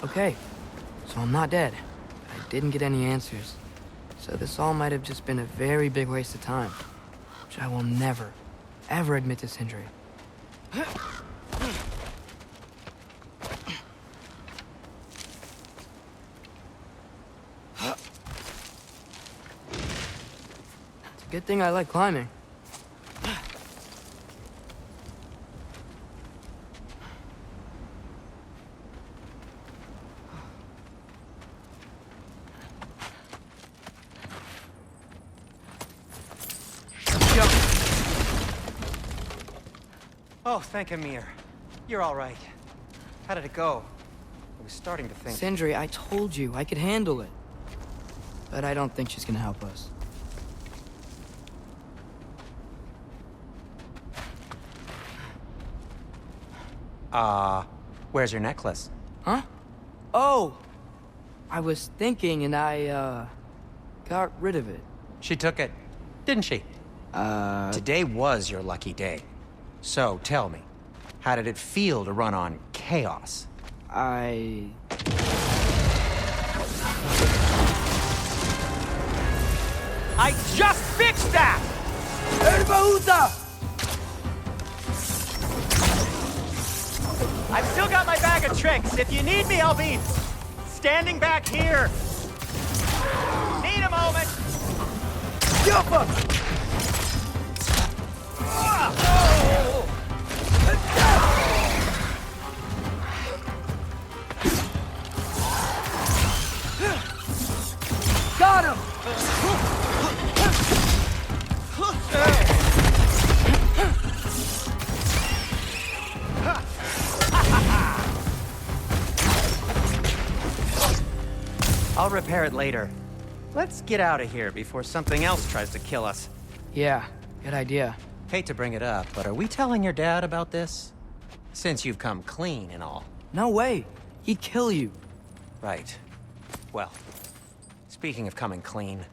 Okay, so I'm not dead. I didn't get any answers. So this all might have just been a very big waste of time, which I will never, ever admit to Sindri. It's a good thing I like climbing. Oh, thank Amir. You're all right. How did it go? I was starting to think... Sindri, I told you I could handle it. But I don't think she's gonna help us. Where's your necklace? Huh? Oh! I was thinking and I, got rid of it. She took it, didn't she? Today was your lucky day. So, tell me, how did it feel to run on chaos? I just fixed that! I've still got my bag of tricks. If you need me, I'll be standing back here. Need a moment. got him! I'll repair it later. Let's get out of here before something else tries to kill us. Yeah, good idea. Hate to bring it up, but are we telling your dad about this? Since you've come clean and all. No way. He'd kill you. Right. Well, speaking of coming clean,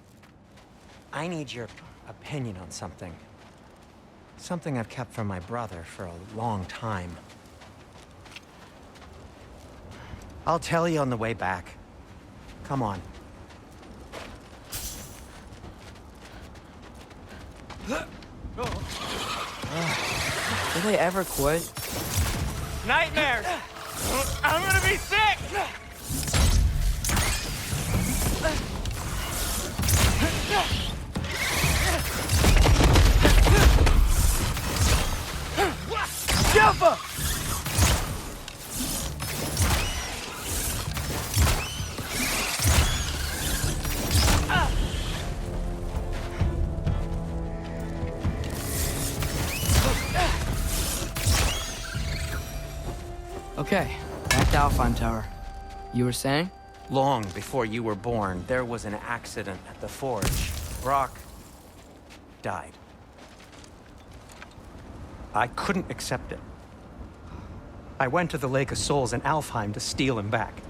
I need your opinion on something. Something I've kept from my brother for a long time. I'll tell you on the way back. Come on. Did they ever quit? Nightmares! I'm gonna be sick! Jumper! Okay, back to Alfheim Tower. You were saying? Long before you were born, there was an accident at the forge. Brock died. I couldn't accept it. I went to the Lake of Souls in Alfheim to steal him back.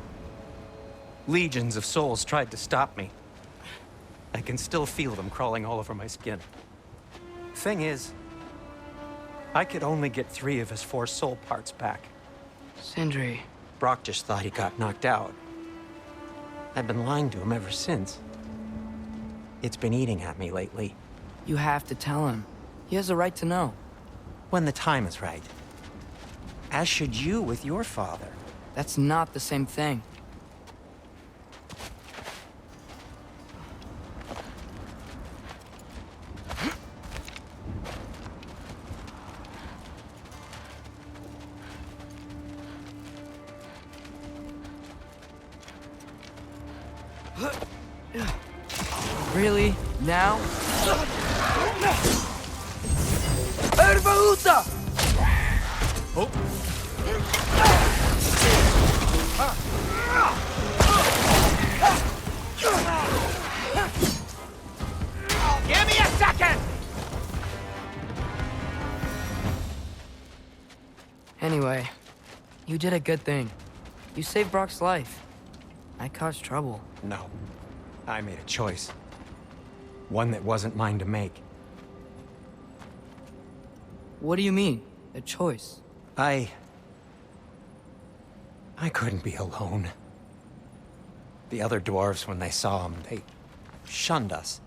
Legions of souls tried to stop me. I can still feel them crawling all over my skin. Thing is, I could only get 3 of his 4 soul parts back. Sindri. Brock just thought he got knocked out. I've been lying to him ever since. It's been eating at me lately. You have to tell him. He has a right to know. When the time is right. As should you with your father. That's not the same thing. Really? Now? Oh. Give me a second! Anyway, you did a good thing. You saved Brock's life. I caused trouble. No. I made a choice. One that wasn't mine to make. What do you mean? A choice? I couldn't be alone. The other dwarves, when they saw him, they shunned us.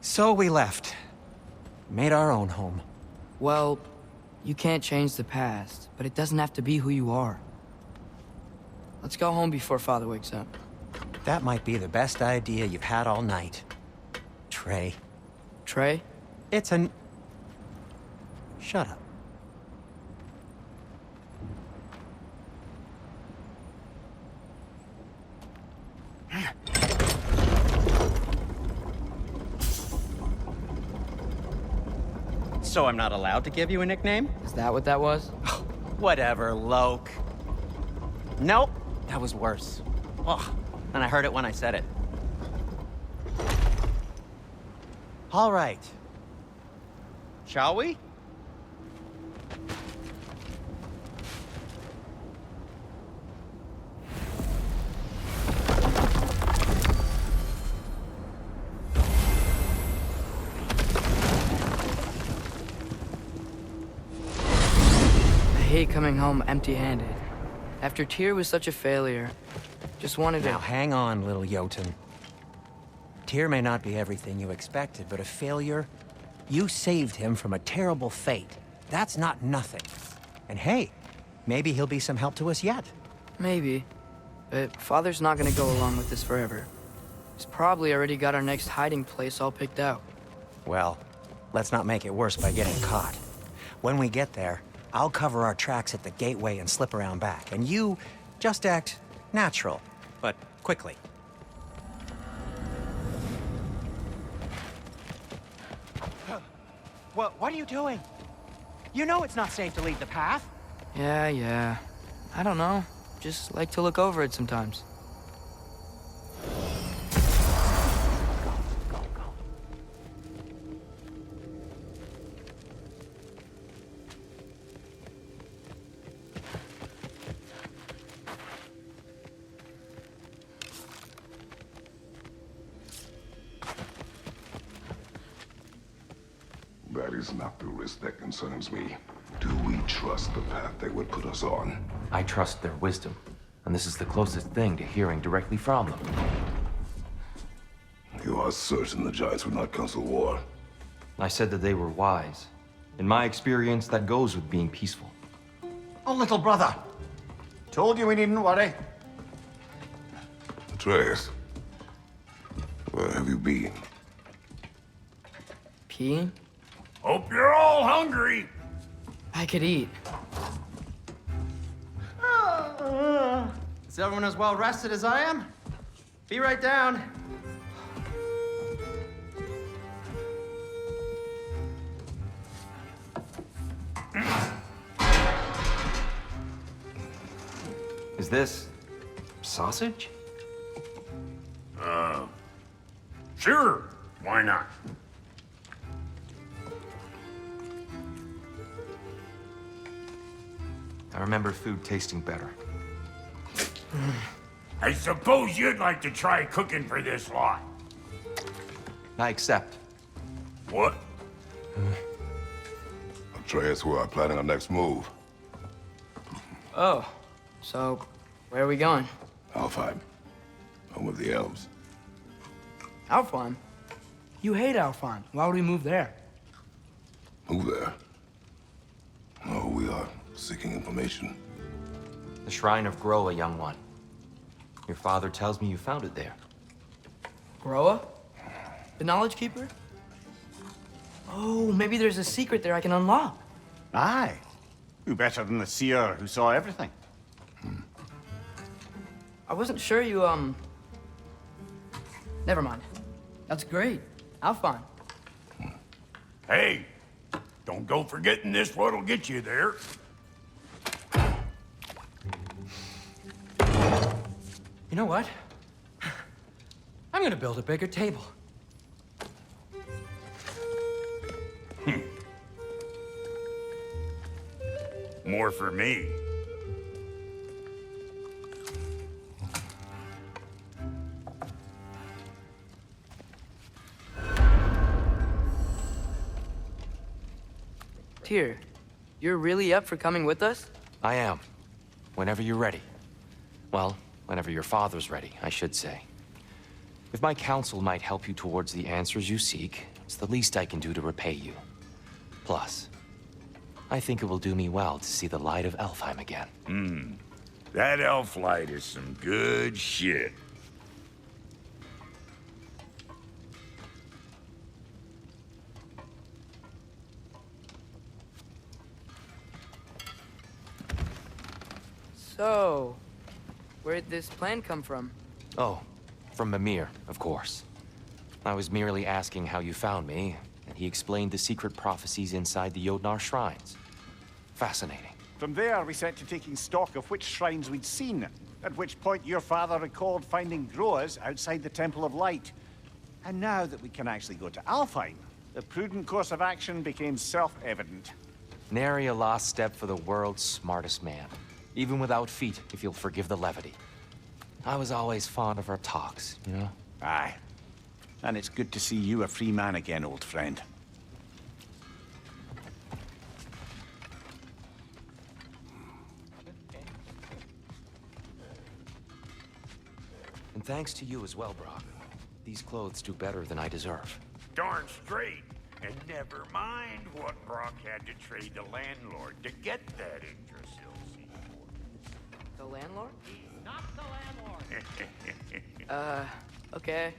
So we left. Made our own home. Well, you can't change the past, but it doesn't have to be who you are. Let's go home before Father wakes up. That might be the best idea you've had all night. Trey. Trey? It's an... Shut up. So I'm not allowed to give you a nickname? Is that what that was? Whatever, Loke. Nope, that was worse. Ugh, and I heard it when I said it. All right. Shall we? I hate coming home empty-handed. After Tyr was such a failure, just wanted to... Now hang on, little Jotun. Tyr may not be everything you expected, but a failure? You saved him from a terrible fate. That's not nothing. And hey, maybe he'll be some help to us yet. Maybe. But Father's not gonna go along with this forever. He's probably already got our next hiding place all picked out. Well, let's not make it worse by getting caught. When we get there, I'll cover our tracks at the gateway and slip around back. And you just act natural, but quickly. What are you doing? You know it's not safe to leave the path. Yeah. I don't know. Just like to look over it sometimes. That is not the risk that concerns me. Do we trust the path they would put us on? I trust their wisdom, and this is the closest thing to hearing directly from them. You are certain the Giants would not counsel war? I said that they were wise. In my experience, that goes with being peaceful. Oh, little brother. Told you we needn't worry. Atreus, where have you been? Peeing? Hope you're all hungry. I could eat. Is everyone as well rested as I am? Be right down. Is this sausage? Sure. Why not? I remember food tasting better. I suppose you'd like to try cooking for this lot. I accept. What? Atreus, we are planning our next move. Oh, so where are we going? Alfheim, home of the elves. Alfheim? You hate Alfheim. Why would we move there? Move there. No, we are seeking information. The Shrine of Gróa, young one. Your father tells me you found it there. Gróa? The Knowledge Keeper? Oh, maybe there's a secret there I can unlock. Aye. Who better than the seer who saw everything? I wasn't sure you, Never mind. That's great. Alfheim. Hey, don't go forgetting this what'll get you there. You know what? I'm gonna build a bigger table. More for me. Tyr, you're really up for coming with us? I am. Whenever you're ready. Well, Whenever your father's ready, I should say. If my counsel might help you towards the answers you seek, it's the least I can do to repay you. Plus, I think it will do me well to see the light of Alfheim again. That elf light is some good shit. So, where'd this plan come from? Oh, from Mimir, of course. I was merely asking how you found me, and he explained the secret prophecies inside the Jotnar shrines. Fascinating. From there, we set to taking stock of which shrines we'd seen, at which point your father recalled finding Gróas outside the Temple of Light. And now that we can actually go to Alfheim, the prudent course of action became self-evident. Nary a lost step for the world's smartest man. Even without feet, if you'll forgive the levity. I was always fond of our talks, you know? Aye. And it's good to see you a free man again, old friend. And thanks to you as well, Brock. These clothes do better than I deserve. Darn straight. And never mind what Brock had to trade the landlord to get that Yggdrasil seaport. The landlord? Not the landlord. Okay.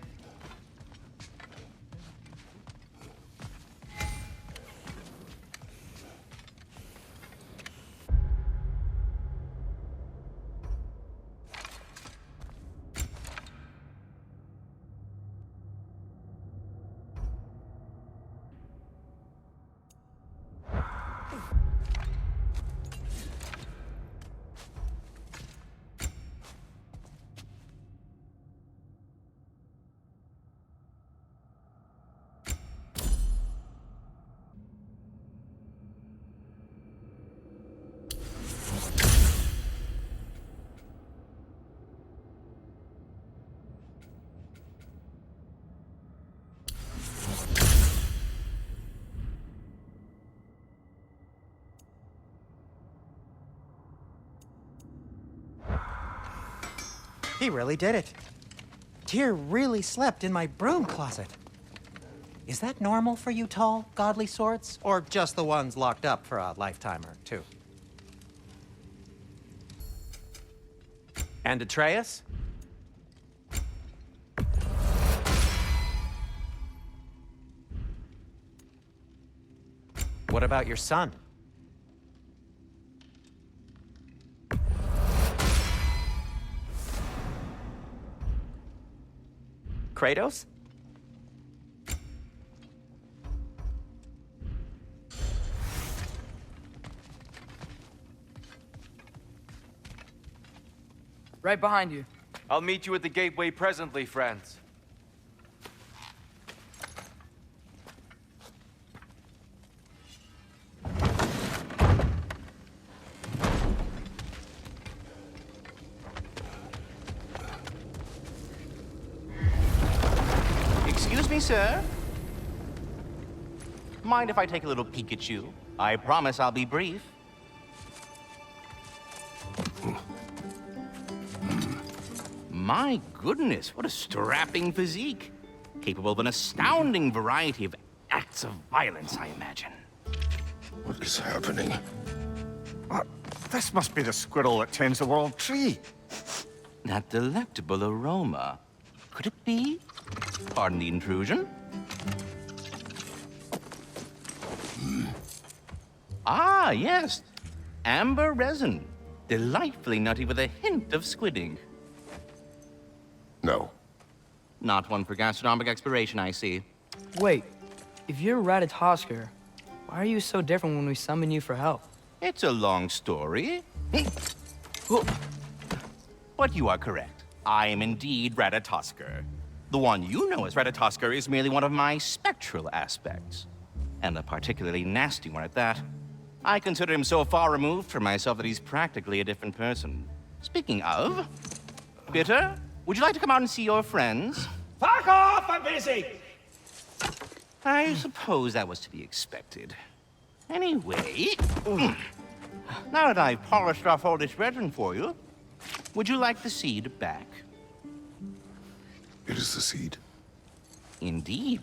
He really did it. Tyr really slept in my broom closet. Is that normal for you tall, godly sorts? Or just the ones locked up for a lifetime or two? And Atreus? What about your son? Kratos? Right behind you. I'll meet you at the gateway presently, friends. Excuse me, sir. Mind if I take a little peek at you? I promise I'll be brief. My goodness, what a strapping physique. Capable of an astounding variety of acts of violence, I imagine. What is happening? This must be the squirrel that tends the world tree. That delectable aroma. Could it be? Pardon the intrusion. Ah, yes. Amber resin. Delightfully nutty with a hint of squid ink. No. Not one for gastronomic exploration, I see. Wait, if you're Ratatoskr, why are you so different when we summon you for help? It's a long story. But you are correct. I am indeed Ratatoskr. The one you know as Ratatoskr is merely one of my spectral aspects. And a particularly nasty one at that. I consider him so far removed from myself that he's practically a different person. Speaking of, Bitter, would you like to come out and see your friends? Fuck off! I'm busy! I suppose that was to be expected. Anyway, now that I've polished off all this resin for you, Would you like the seed back? It is the seed. Indeed.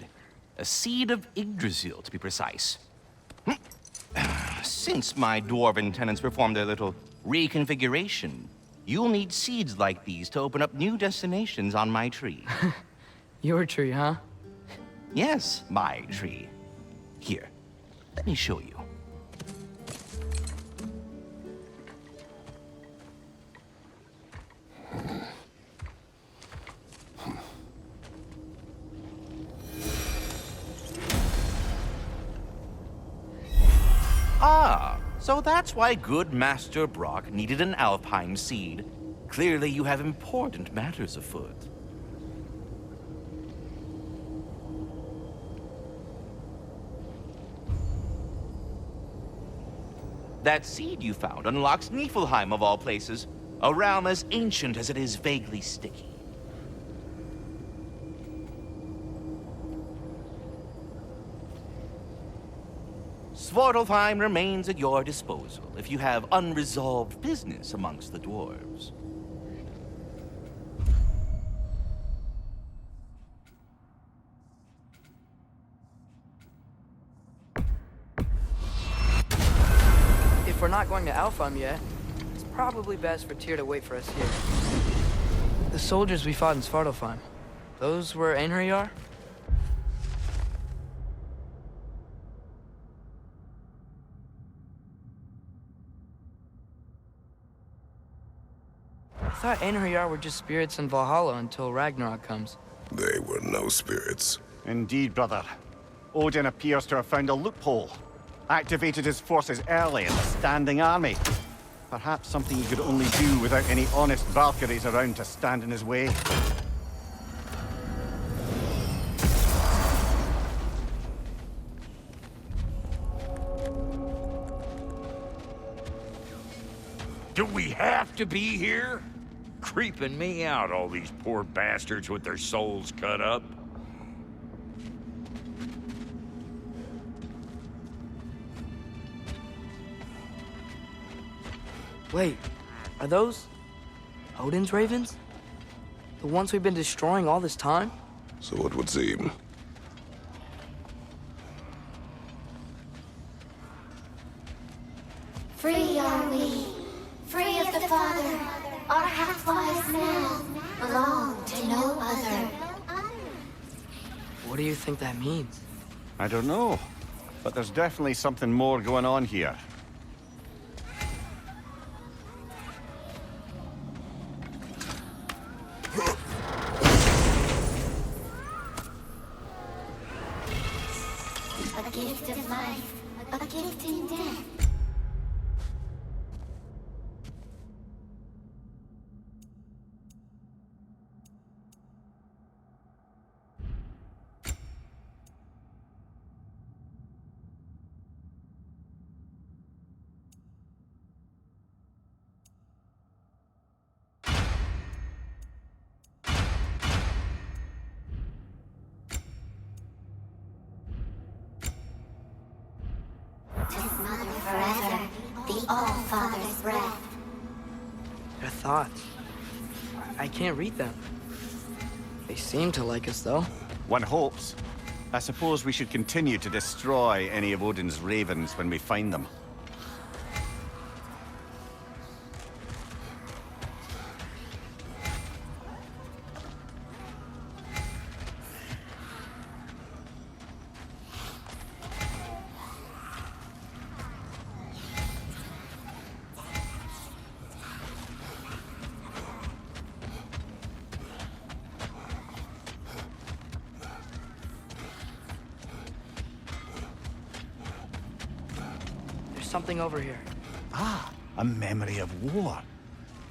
A seed of Yggdrasil, to be precise. Since my dwarven tenants performed their little reconfiguration, you'll need seeds like these to open up new destinations on my tree. Your tree, huh? Yes, my tree. Here, let me show you. Ah, so that's why good Master Brock needed an Alfheim seed. Clearly you have important matters afoot. That seed you found unlocks Niflheim of all places, a realm as ancient as it is vaguely sticky. Svartalfheim remains at your disposal if you have unresolved business amongst the dwarves. If we're not going to Alfheim yet, it's probably best for Tyr to wait for us here. The soldiers we fought in Svartalfheim, those were Einherjar? I thought Einherjar were just spirits in Valhalla until Ragnarok comes. They were no spirits. Indeed, brother. Odin appears to have found a loophole. Activated his forces early in a standing army. Perhaps something he could only do without any honest Valkyries around to stand in his way. Do we have to be here? Creeping me out, all these poor bastards with their souls cut up. Wait, are those Odin's ravens? The ones we've been destroying all this time? So it would seem. Free are we, free of the Father. Our half-lives now belong to no other. What do you think that means? I don't know, but there's definitely something more going on here. A gift of life, a gift in death. His mother forever, the All-Father's breath. Their thoughts. I can't read them. They seem to like us, though. One hopes. I suppose we should continue to destroy any of Odin's ravens when we find them. Something over here. Ah, a memory of war.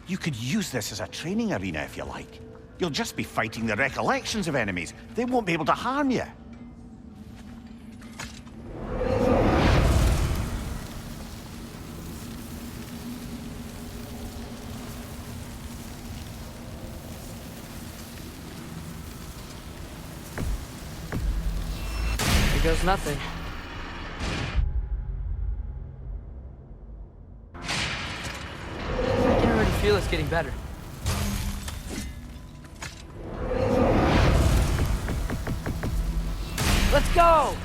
You could use this as a training arena if you like. You'll just be fighting the recollections of enemies. They won't be able to harm you. Here goes nothing. I can already feel it's getting better. Let's go!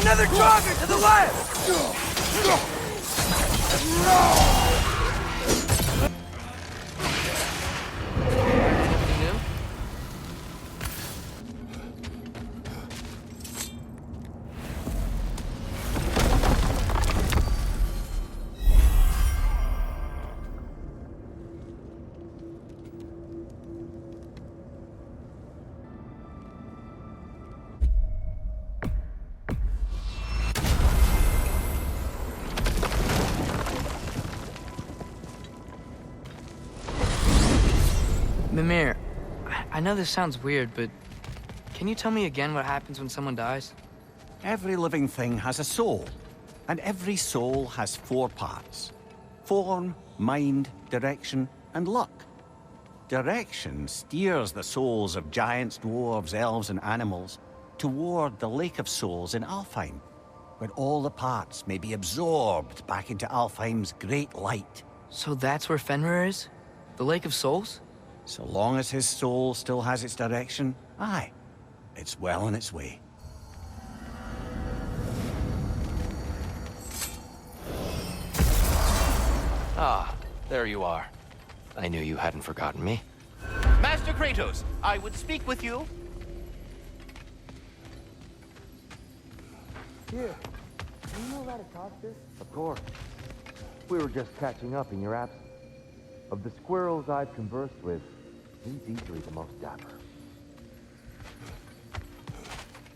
Another Draugr to the left! Anything new? Mimir, I know this sounds weird, but can you tell me again what happens when someone dies? Every living thing has a soul, and every soul has 4 parts. Form, mind, direction, and luck. Direction steers the souls of giants, dwarves, elves, and animals toward the Lake of Souls in Alfheim, where all the parts may be absorbed back into Alfheim's great light. So that's where Fenrir is? The Lake of Souls? So long as his soul still has its direction, aye, it's well on its way. Ah, there you are. I knew you hadn't forgotten me. Master Kratos, I would speak with you. Here. Do you know Ratatoskr? Of course. We were just catching up in your absence. Of the squirrels I've conversed with, he's easily the most dapper.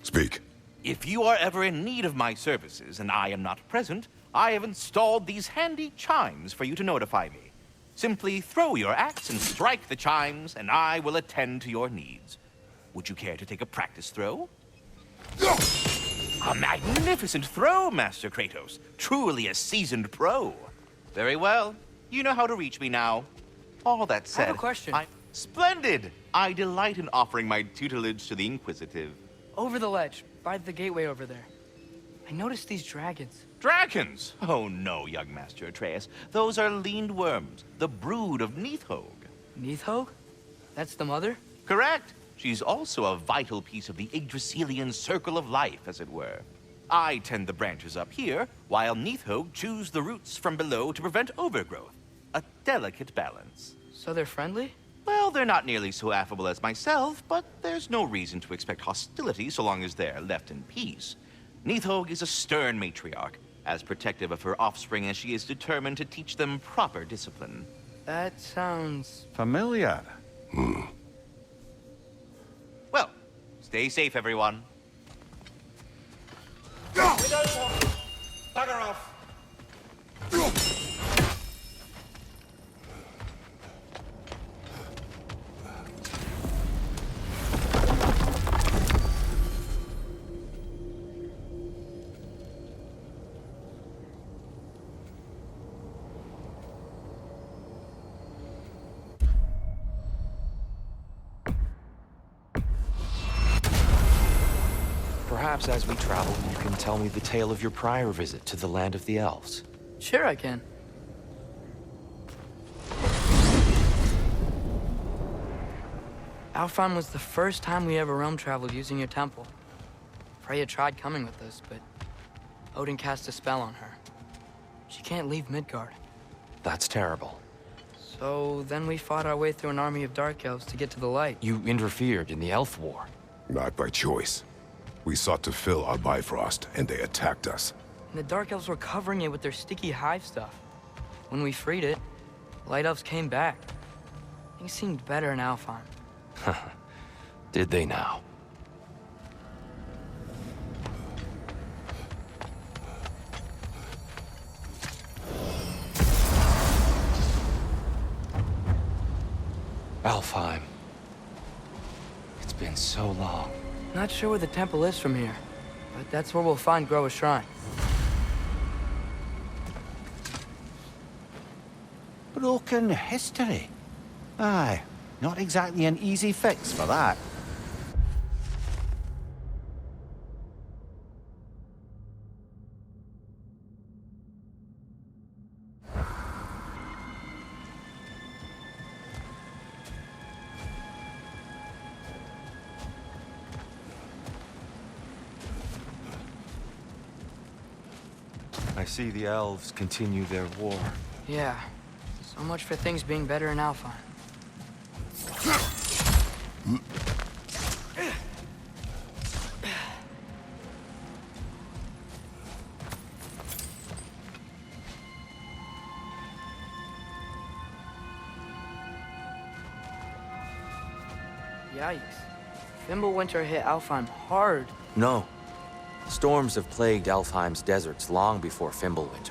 Speak. If you are ever in need of my services and I am not present, I have installed these handy chimes for you to notify me. Simply throw your axe and strike the chimes, and I will attend to your needs. Would you care to take a practice throw? A magnificent throw, Master Kratos. Truly a seasoned pro. Very well. You know how to reach me now. All that said, I have a question. Splendid! I delight in offering my tutelage to the Inquisitive. Over the ledge, by the gateway over there. I noticed these dragons. Dragons? Oh no, young Master Atreus. Those are leaned worms, the brood of Niflheim. Niflheim? That's the mother? Correct. She's also a vital piece of the Yggdrasilian circle of life, as it were. I tend the branches up here, while Niflheim chews the roots from below to prevent overgrowth. A delicate balance. So they're friendly? Well, they're not nearly so affable as myself, but there's no reason to expect hostility so long as they're left in peace. Niflheim is a stern matriarch, as protective of her offspring as she is determined to teach them proper discipline. That sounds... familiar. Well, stay safe, everyone. Bugger off! Perhaps as we travel, you can tell me the tale of your prior visit to the land of the elves. Sure I can. Alfheim was the first time we ever realm traveled using your temple. Freya tried coming with us, but Odin cast a spell on her. She can't leave Midgard. That's terrible. So then we fought our way through an army of dark elves to get to the light. You interfered in the Elf War. Not by choice. We sought to fill our Bifrost, and they attacked us. And the dark elves were covering it with their sticky hive stuff. When we freed it, the light elves came back. Things seemed better in Alfheim. Did they now? Alfheim. It's been so long. Not sure where the temple is from here, but that's where we'll find Gróa's shrine. Broken history. Aye, not exactly an easy fix for that. I see the elves continue their war. Yeah, so much for things being better in Alfheim. Yikes. Fimbulwinter hit Alfheim hard. No. Storms have plagued Alfheim's deserts long before Fimbulwinter.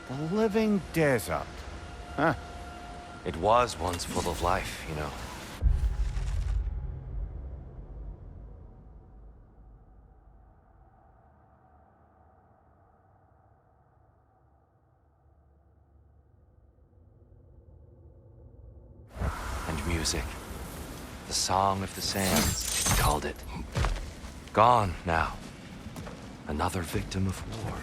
The living desert. Huh. It was once full of life, you know. And music. The Song of the Sands, he called it. Gone now. Another victim of war.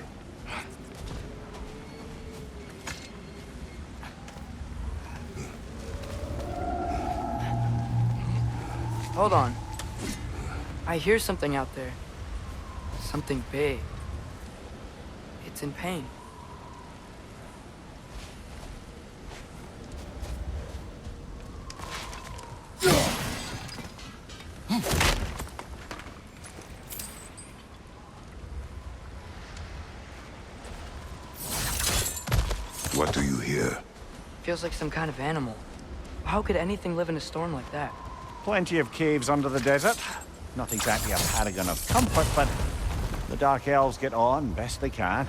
Hold on. I hear something out there. Something big. It's in pain. What do you hear? Feels like some kind of animal. How could anything live in a storm like that? Plenty of caves under the desert. Not exactly a paragon of comfort, but the Dark Elves get on best they can.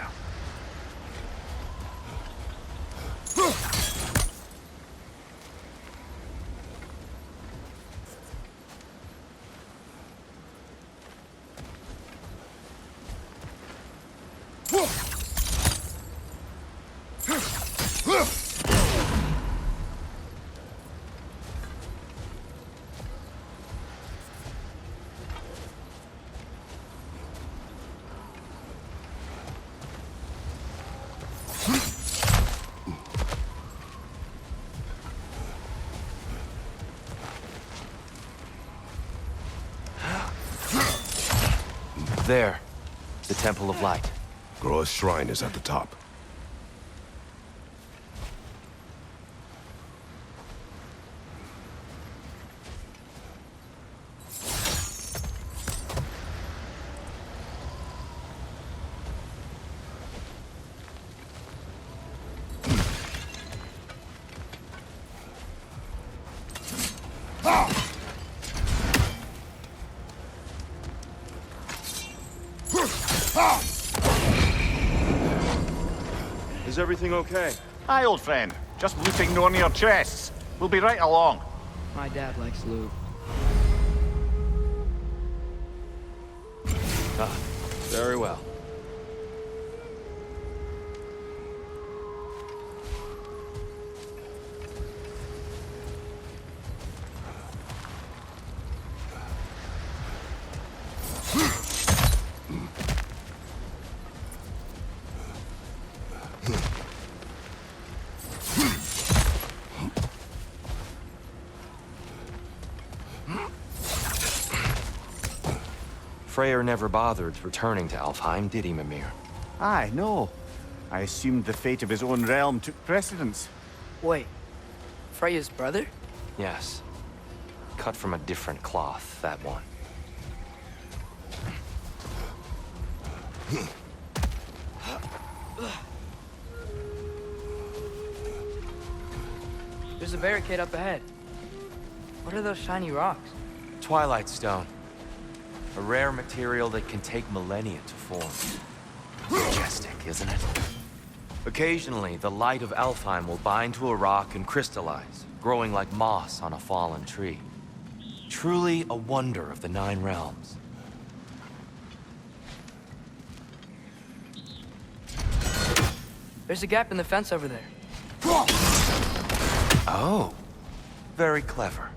There. The Temple of Light. Gróa's shrine is at the top. Is everything okay? Aye, old friend. Just looting no near chests. We'll be right along. My dad likes loot. Ah, very well. Freyr never bothered returning to Alfheim, did he, Mimir? Aye, no. I assumed the fate of his own realm took precedence. Wait, Freya's brother? Yes. Cut from a different cloth, that one. There's a barricade up ahead. What are those shiny rocks? Twilight Stone. A rare material that can take millennia to form. Majestic, isn't it? Occasionally, the light of Alfheim will bind to a rock and crystallize, growing like moss on a fallen tree. Truly a wonder of the Nine Realms. There's a gap in the fence over there. Oh, very clever.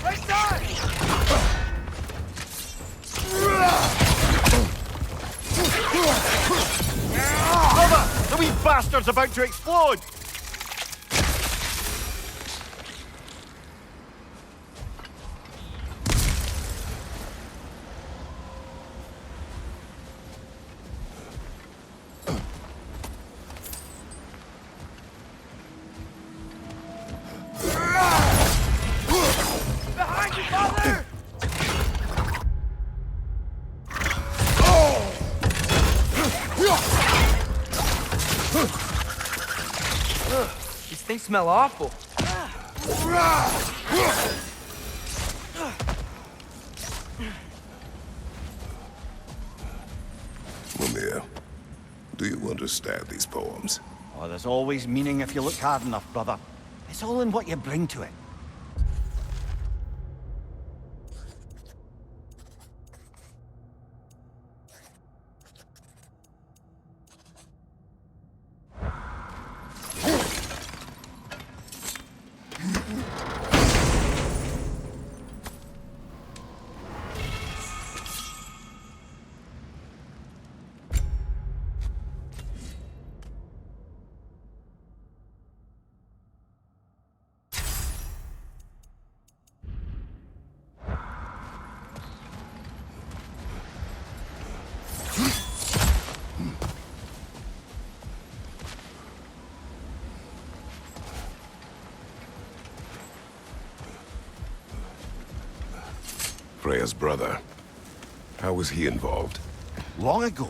Right side! Cover! The wee bastard's about to explode! Behind you, father! These things smell awful. Mimir, do you understand these poems? Oh, there's always meaning if you look hard enough, brother. It's all in what you bring to it. Freya's brother. How was he involved? Long ago,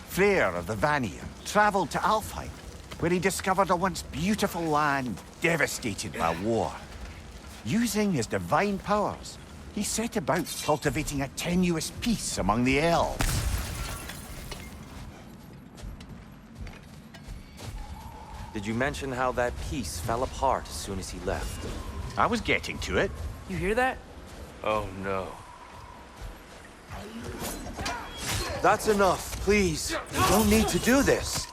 Freyr of the Vanir traveled to Alfheim, where he discovered a once beautiful land devastated by war. Using his divine powers, he set about cultivating a tenuous peace among the elves. Did you mention how that piece fell apart as soon as he left? I was getting to it. You hear that? Oh no. That's enough, please. You don't need to do this.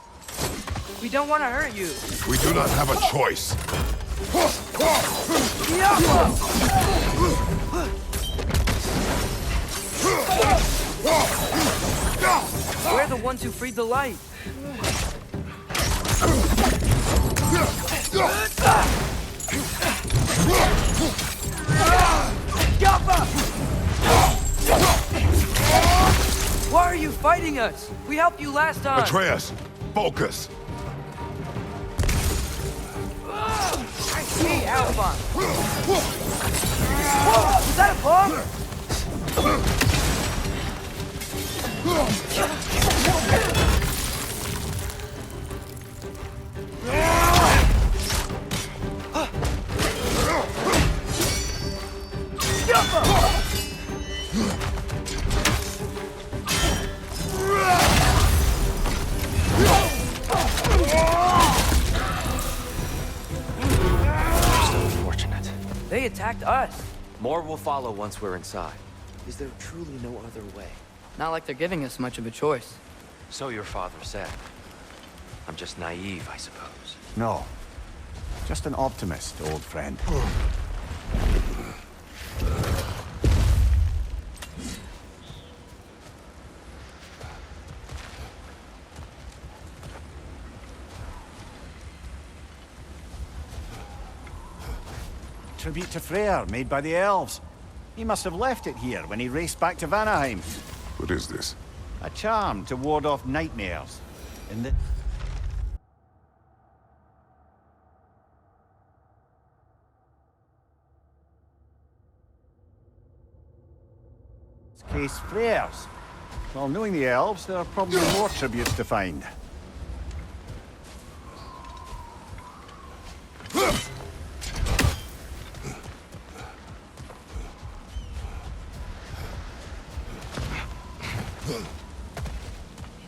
We don't want to hurt you. We do not have a choice. We're the ones who freed the light. Why are you fighting us? We helped you last time. Atreus, focus. I see Alfheim. Whoa, is that a bomb? Unfortunate. They attacked us. More will follow once we're inside. Is there truly no other way? Not like they're giving us much of a choice. So your father said. I'm just naive, I suppose. No. Just an optimist, old friend. Tribute to Freyr, made by the elves. He must have left it here when he raced back to Vanaheim. What is this? A charm to ward off nightmares. In the... face flares. Well, knowing the elves, there are probably more tributes to find.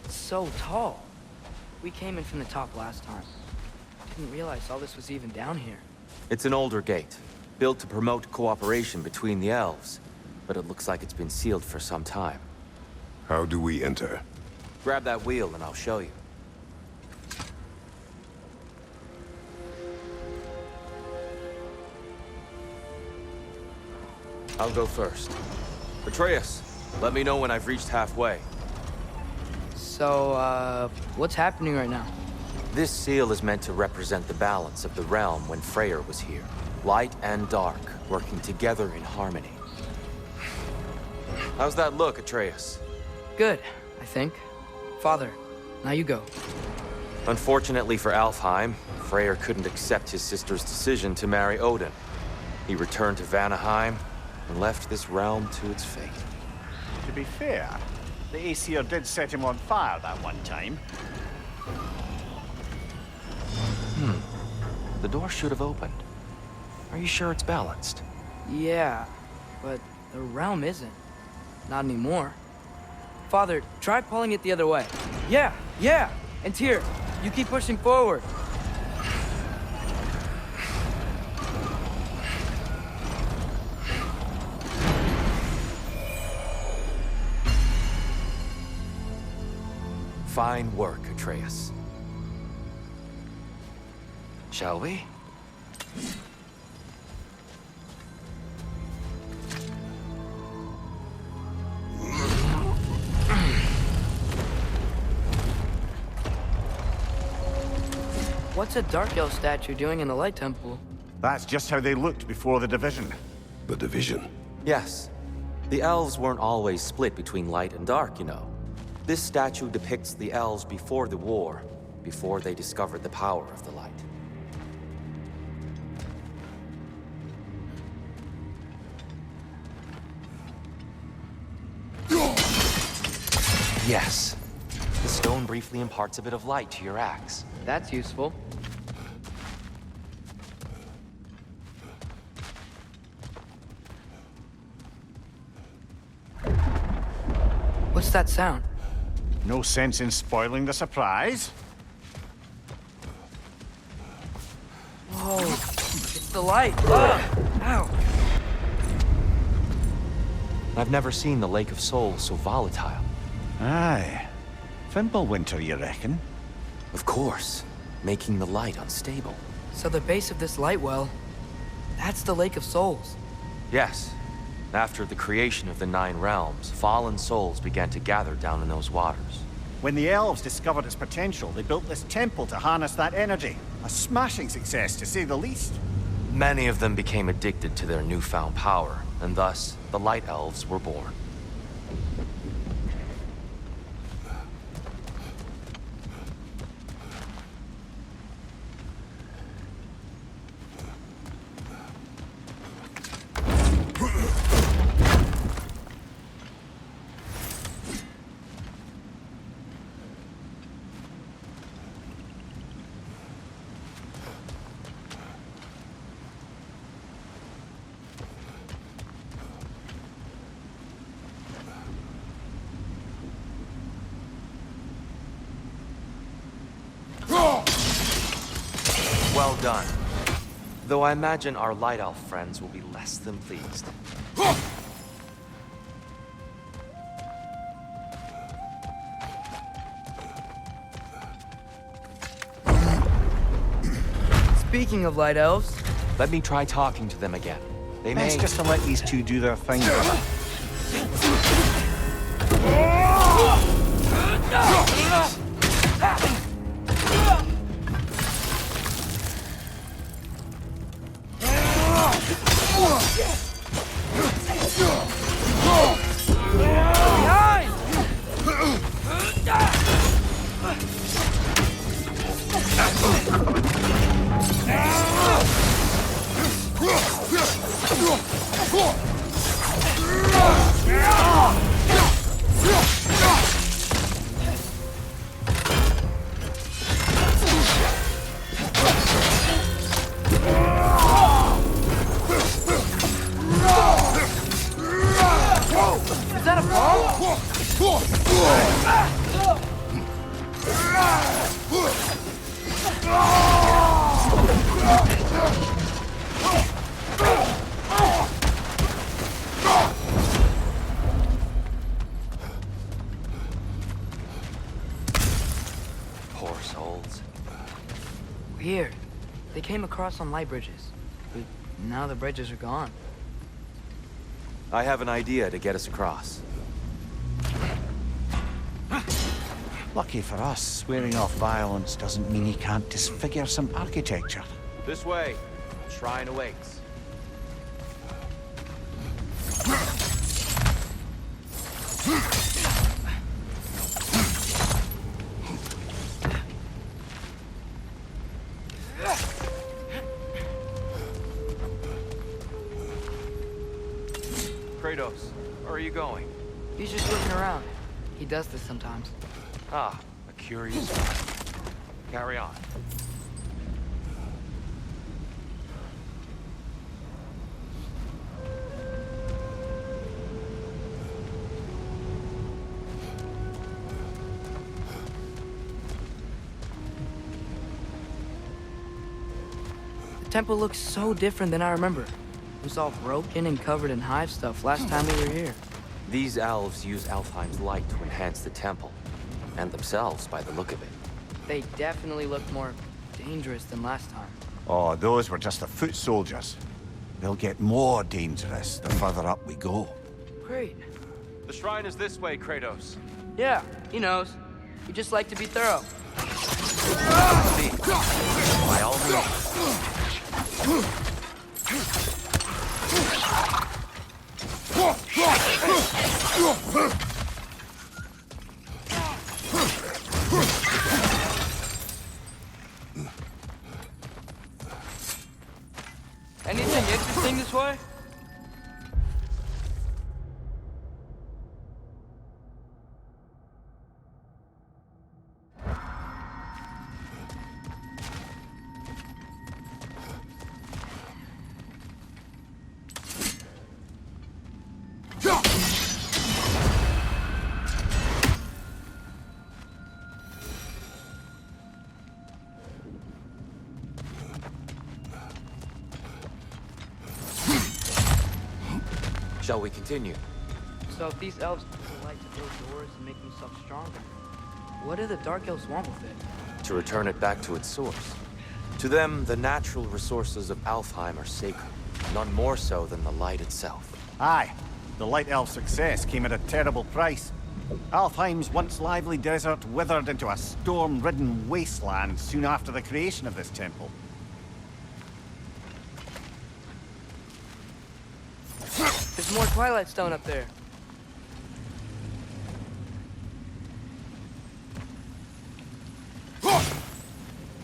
It's so tall. We came in from the top last time. Didn't realize all this was even down here. It's an older gate, built to promote cooperation between the elves, but it looks like it's been sealed for some time. How do we enter? Grab that wheel and I'll show you. I'll go first. Atreus, let me know when I've reached halfway. So, what's happening right now? This seal is meant to represent the balance of the realm when Freyr was here. Light and dark, working together in harmony. How's that look, Atreus? Good, I think. Father, now you go. Unfortunately for Alfheim, Freyr couldn't accept his sister's decision to marry Odin. He returned to Vanaheim and left this realm to its fate. To be fair, the Aesir did set him on fire that one time. The door should have opened. Are you sure it's balanced? Yeah, but the realm isn't. Not anymore. Father, try pulling it the other way. Yeah! And Tyr, you keep pushing forward. Fine work, Atreus. Shall we? What's a Dark Elf statue doing in the Light Temple? That's just how they looked before the division. The division. Yes. The elves weren't always split between light and dark, you know. This statue depicts the elves before the war, before they discovered the power of the light. Yes. The stone briefly imparts a bit of light to your axe. That's useful. What's that sound? No sense in spoiling the surprise. Whoa, it's the light. Ow. I've never seen the Lake of Souls so volatile. Aye. Fimbulwinter, you reckon? Of course, making the light unstable. So the base of this light well, that's the Lake of Souls. Yes. After the creation of the Nine Realms, fallen souls began to gather down in those waters. When the elves discovered its potential, they built this temple to harness that energy. A smashing success, to say the least. Many of them became addicted to their newfound power, and thus, the Light Elves were born. Well done. Though I imagine our Light Elf friends will be less than pleased. Speaking of Light Elves... Let me try talking to them again. They may... Best just to let these two do their thing. Is that a ball? Poor souls. Weird. They came across on light bridges, but now the bridges are gone. I have an idea to get us across. Lucky for us, swearing off violence doesn't mean he can't disfigure some architecture. This way. Shrine awaits. Kratos, where are you going? He's just looking around. He does this sometimes. Ah, a curious one. Carry on. The temple looks so different than I remember. It was all broken and covered in hive stuff last time we were here. These elves use Alfheim's light to enhance the temple, and themselves by the look of it. They definitely look more dangerous than last time. Oh, those were just the foot soldiers. They'll get more dangerous the further up we go. Great. The shrine is this way, Kratos. Yeah, he knows. We just like to be thorough. By all means. Anything interesting this way? Shall we continue? So if these elves like to build doors and make themselves stronger, what do the Dark Elves want with it? To return it back to its source. To them, the natural resources of Alfheim are sacred, none more so than the light itself. Aye, the Light Elf success came at a terrible price. Alfheim's once lively desert withered into a storm-ridden wasteland soon after the creation of this temple. There's more Twilight Stone up there.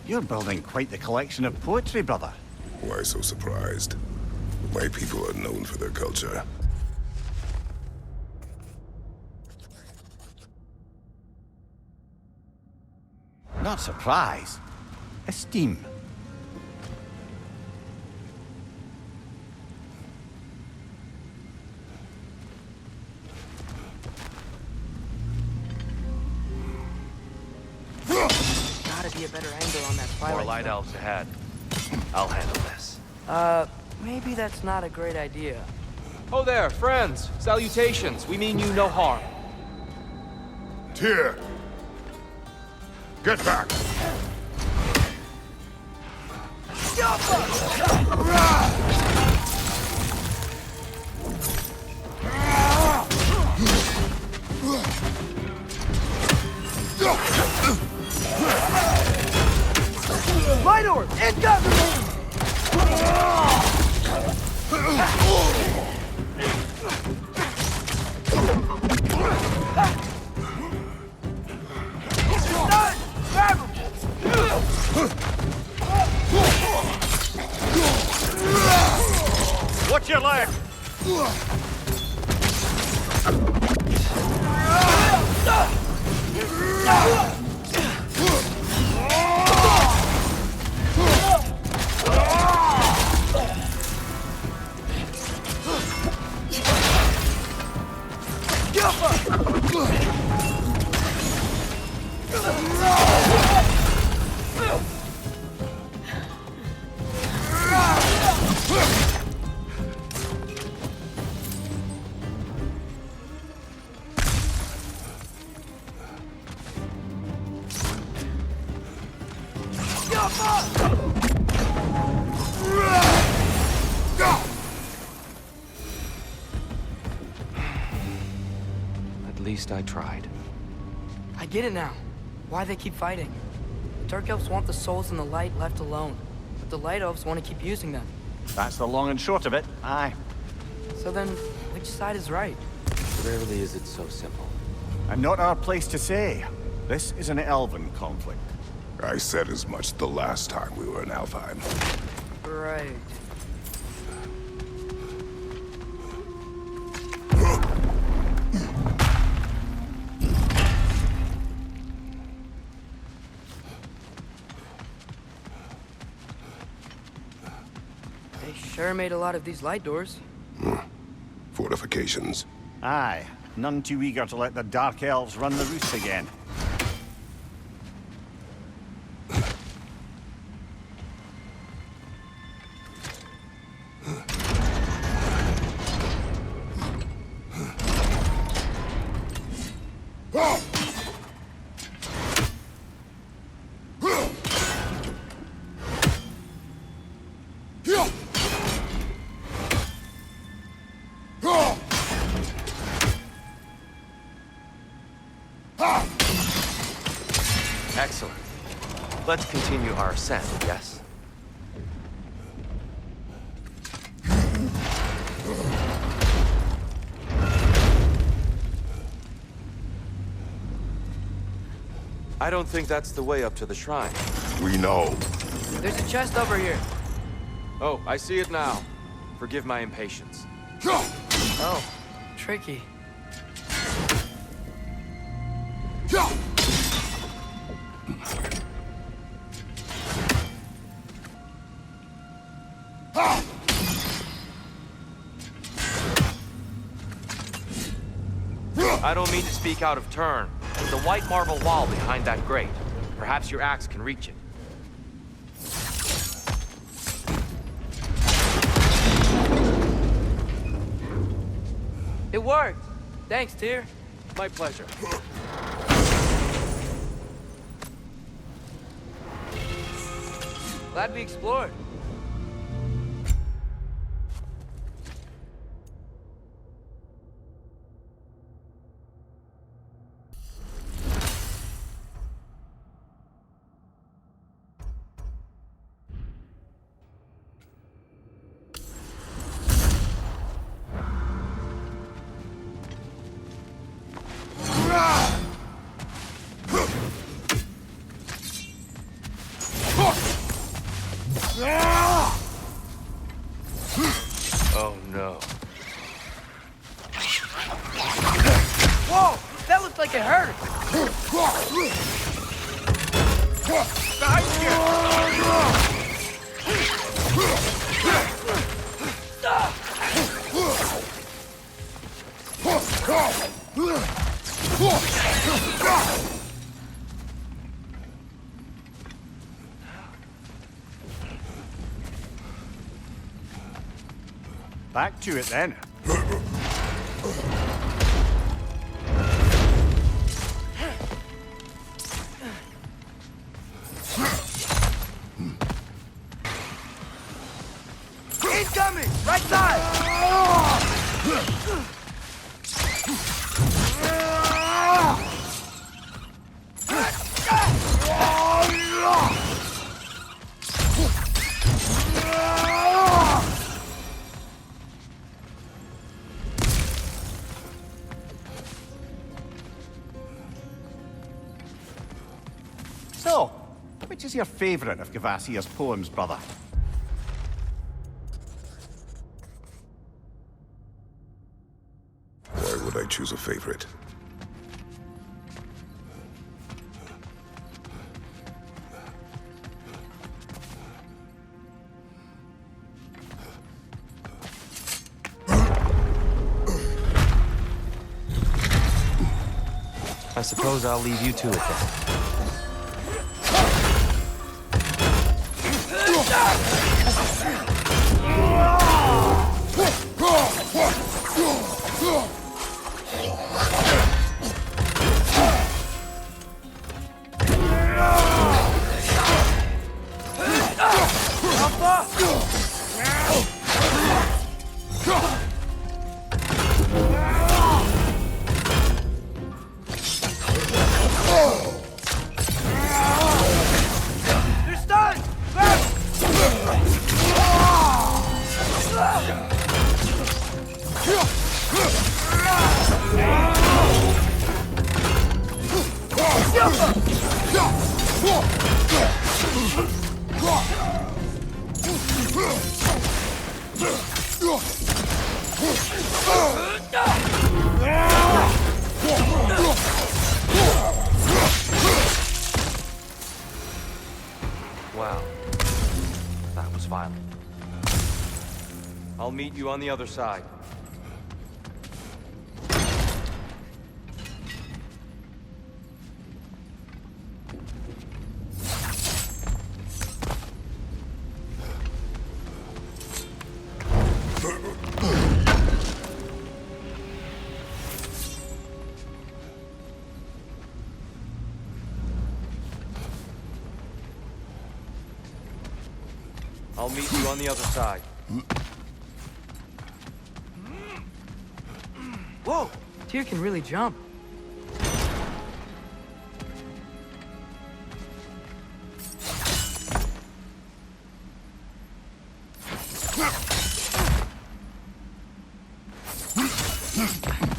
You're building quite the collection of poetry, brother. Why so surprised? My people are known for their culture. Not surprise. Esteem. Gotta be a better angle on that Twilight More light Stone. elves ahead. I'll handle this. Maybe that's not a great idea. Oh there, friends! Salutations! We mean you no harm. Tyr! Get back! Light orb! Incoming! Done! Grab him! Watch your leg! At least I tried. I get it now. Why they keep fighting. The Dark Elves want the souls in the light left alone, but the Light Elves want to keep using them. That's the long and short of it. Aye. So then, which side is right? Rarely is it so simple. And not our place to say. This is an elven conflict. I said as much the last time we were in Alfheim. Right. They sure made a lot of these light doors. Fortifications. Aye. None too eager to let the Dark Elves run the roost again. Excellent. Let's continue our ascent, yes? I don't think that's the way up to the shrine. We know. There's a chest over here. Oh, I see it now. Forgive my impatience. Oh, tricky. I don't mean to speak out of turn. There's a white marble wall behind that grate. Perhaps your axe can reach it. It worked. Thanks, Tyr. My pleasure. Glad we explored. Oh no. Whoa! That looks like it hurt! Back to it then. Incoming! Right side! So, which is your favorite of Gavassia's poems, brother? Why would I choose a favorite? I suppose I'll leave you to it then. Wow. That was violent. I'll meet you on the other side. I'll meet you on the other side. Whoa! Tyr can really jump.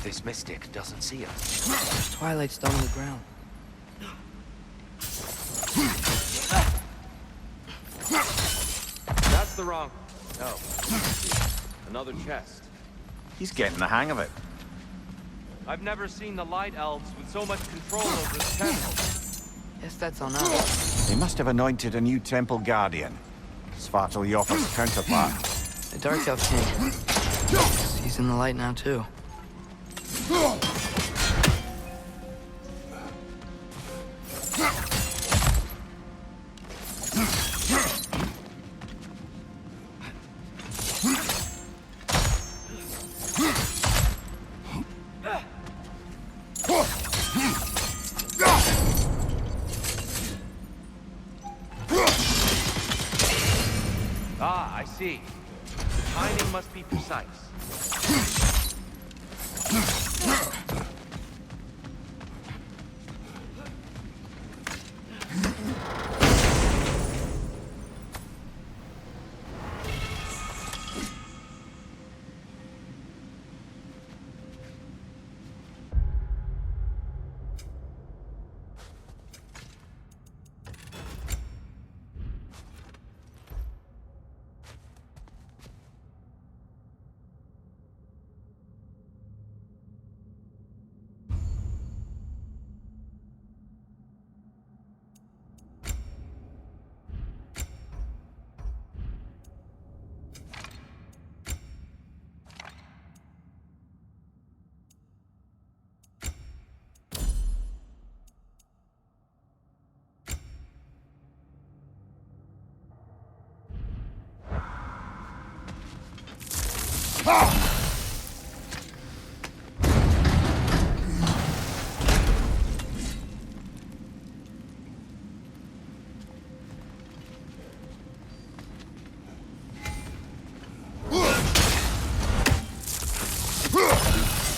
This mystic doesn't see us. There's Twilight Stone on the ground. That's the wrong... Oh. Another chest. He's getting the hang of it. I've never seen the Light Elves with so much control over the temple. Guess that's on us. They must have anointed a new temple guardian. Svartal Yoffa's counterpart. The Dark Elf King. He's in the light now, too. Ah, I see. The timing must be precise.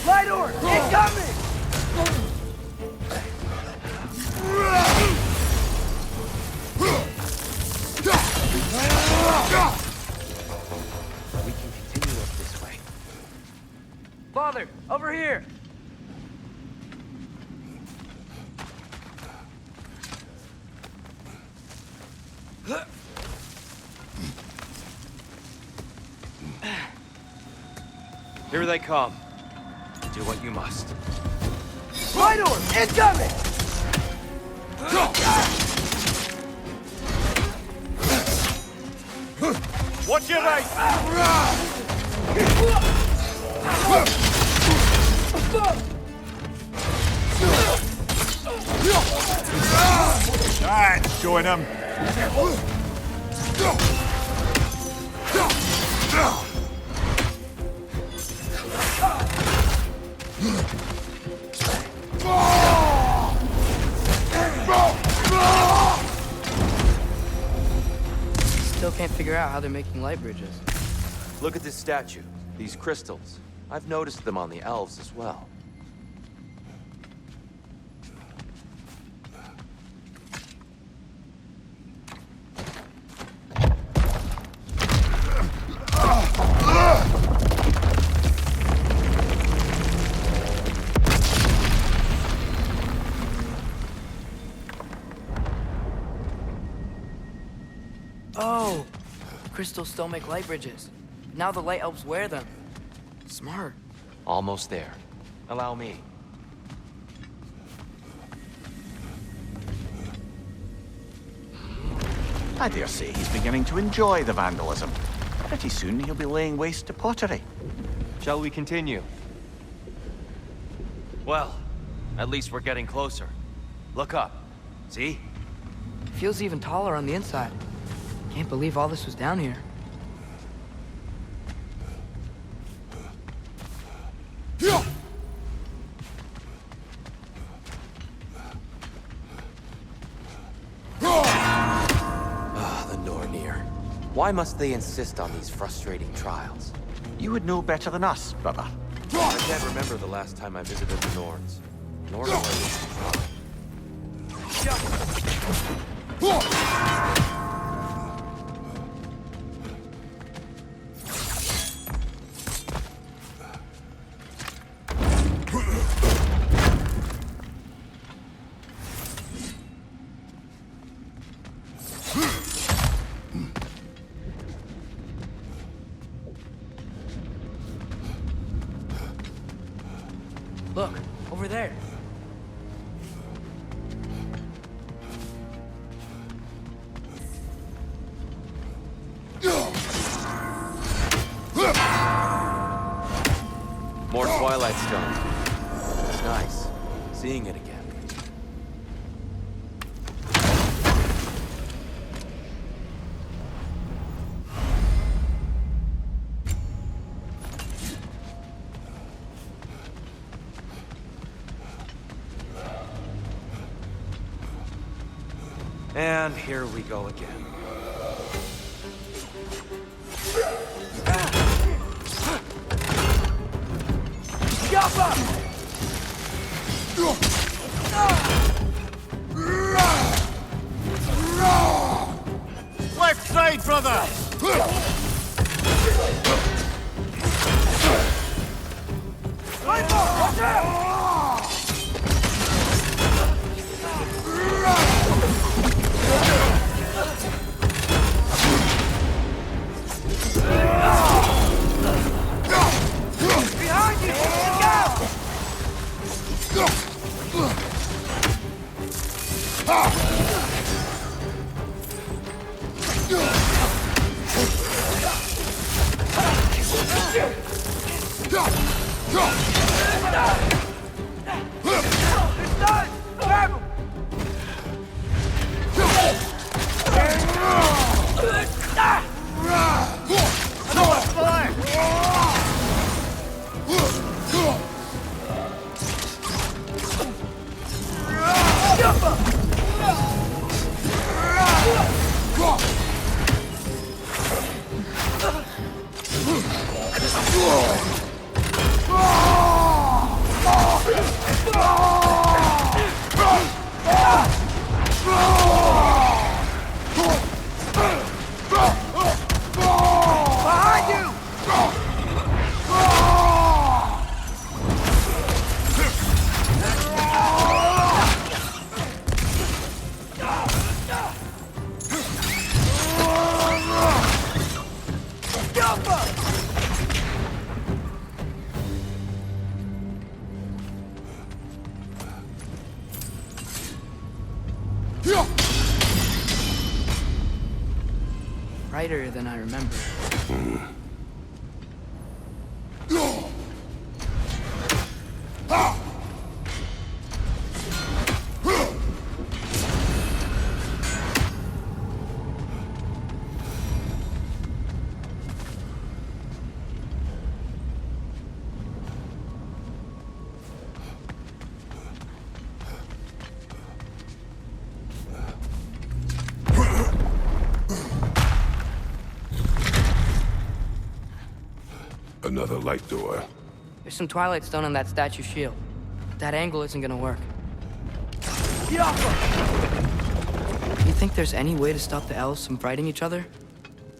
Light orb! Incoming! We can continue up this way. Father, over here! Here they come. Do what you must. Light orb! Incoming! Watch your right! That's showing him. Still can't figure out how they're making light bridges. Look at this statue. These crystals. I've noticed them on the elves as well. Oh, crystals still make light bridges. Now the light elves wear them. Smart. Almost there. Allow me. I dare say he's beginning to enjoy the vandalism. Pretty soon he'll be laying waste to pottery. Shall we continue? Well, at least we're getting closer. Look up. See? Feels even taller on the inside. Can't believe all this was down here. Why must they insist on these frustrating trials? You would know better than us, brother. I can't remember the last time I visited the Norns. Nor do I wish to try. Look, over there. More Twilight Stone. It's nice, seeing it again. And here we go again. Left side, brother! Watch out! Behind you! Look out! It's done! Grab him! Brighter than I remember. Another light door. There's some Twilight Stone on that statue shield. That angle isn't gonna work. You think there's any way to stop the elves from fighting each other?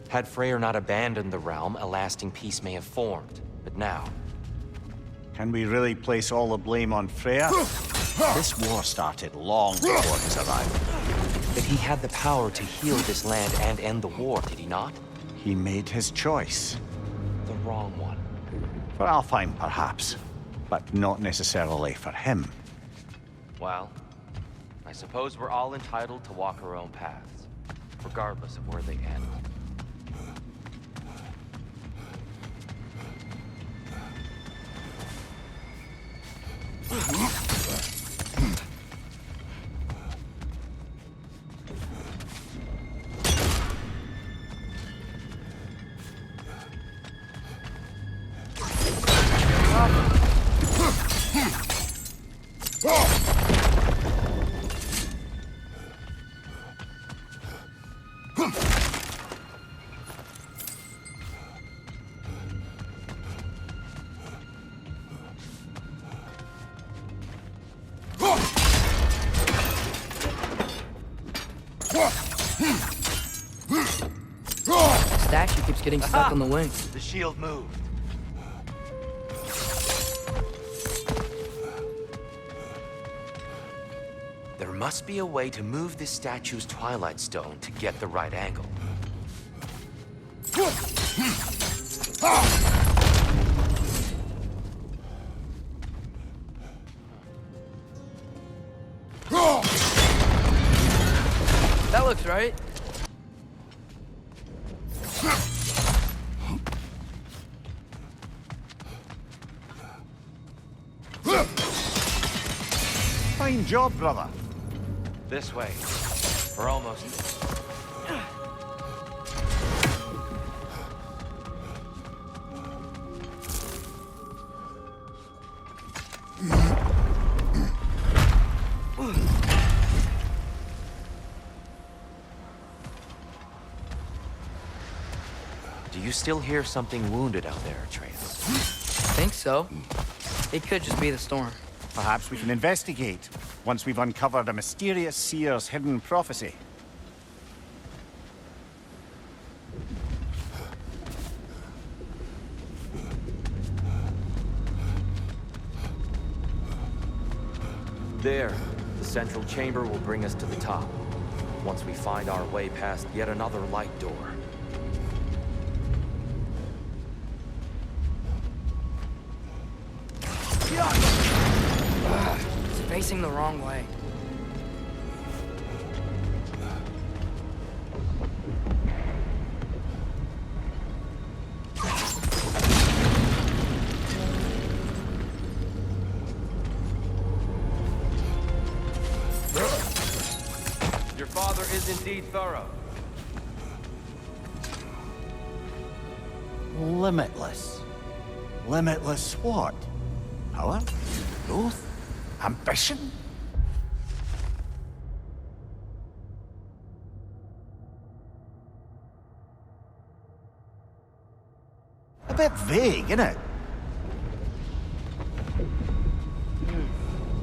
Had Freyr not abandoned the realm, a lasting peace may have formed. But now... Can we really place all the blame on Freyr? This war started long before his arrival. that he had the power to heal this land and end the war, did he not? He made his choice. The wrong one. For Alfheim, perhaps, but not necessarily for him. Well, I suppose we're all entitled to walk our own paths, regardless of where they end. Statue keeps getting stuck on the wing. The shield moved. There must be a way to move this statue's Twilight Stone to get the right angle. That looks right. Fine job, brother. This way. We're almost... Do you still hear something wounded out there, Atreus? Think so. It could just be the storm. Perhaps we can investigate, once we've uncovered a mysterious seer's hidden prophecy. There. The central chamber will bring us to the top. Once we find our way past yet another light door. It's facing the wrong way. Your father is indeed thorough. Limitless. Limitless what? Power? Growth? Ambition? A bit vague, isn't it?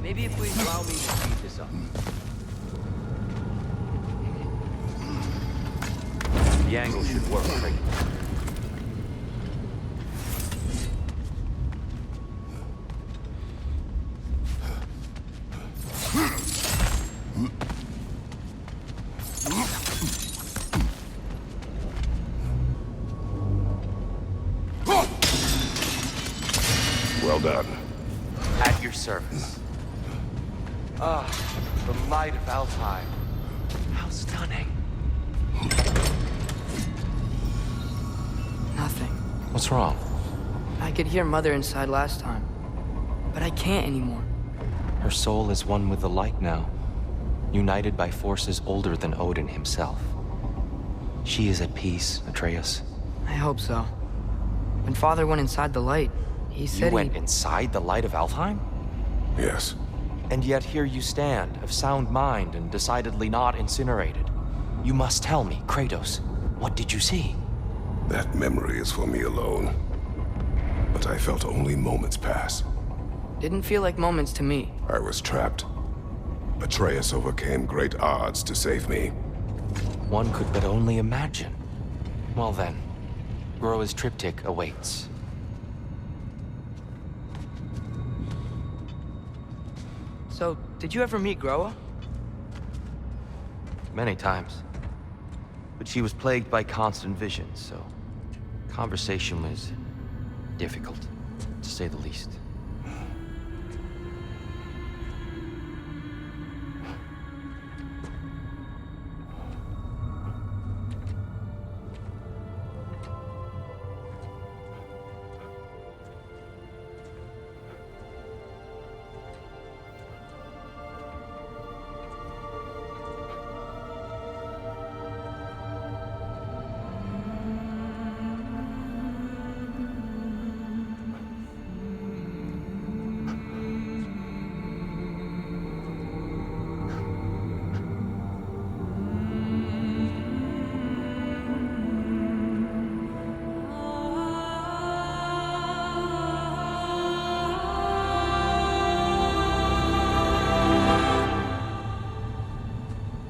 Maybe if we allow me to speed this up. The angle should work, right? Well done. At your service. Ah, the light of Alfheim. How stunning. Nothing. What's wrong? I could hear Mother inside last time, but I can't anymore. Her soul is one with the light now, united by forces older than Odin himself. She is at peace, Atreus. I hope so. When Father went inside the light, he said You went inside the light of Alfheim? Yes. And yet here you stand, of sound mind and decidedly not incinerated. You must tell me, Kratos, what did you see? That memory is for me alone. But I felt only moments pass. Didn't feel like moments to me. I was trapped. Atreus overcame great odds to save me. One could but only imagine. Well then, Gróa's triptych awaits. So, did you ever meet Gróa? many times. But she was plagued by constant visions, so conversation was difficult, to say the least.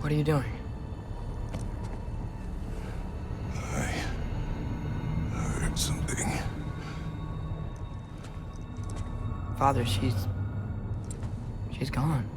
What are you doing? I heard something. Father, she's gone.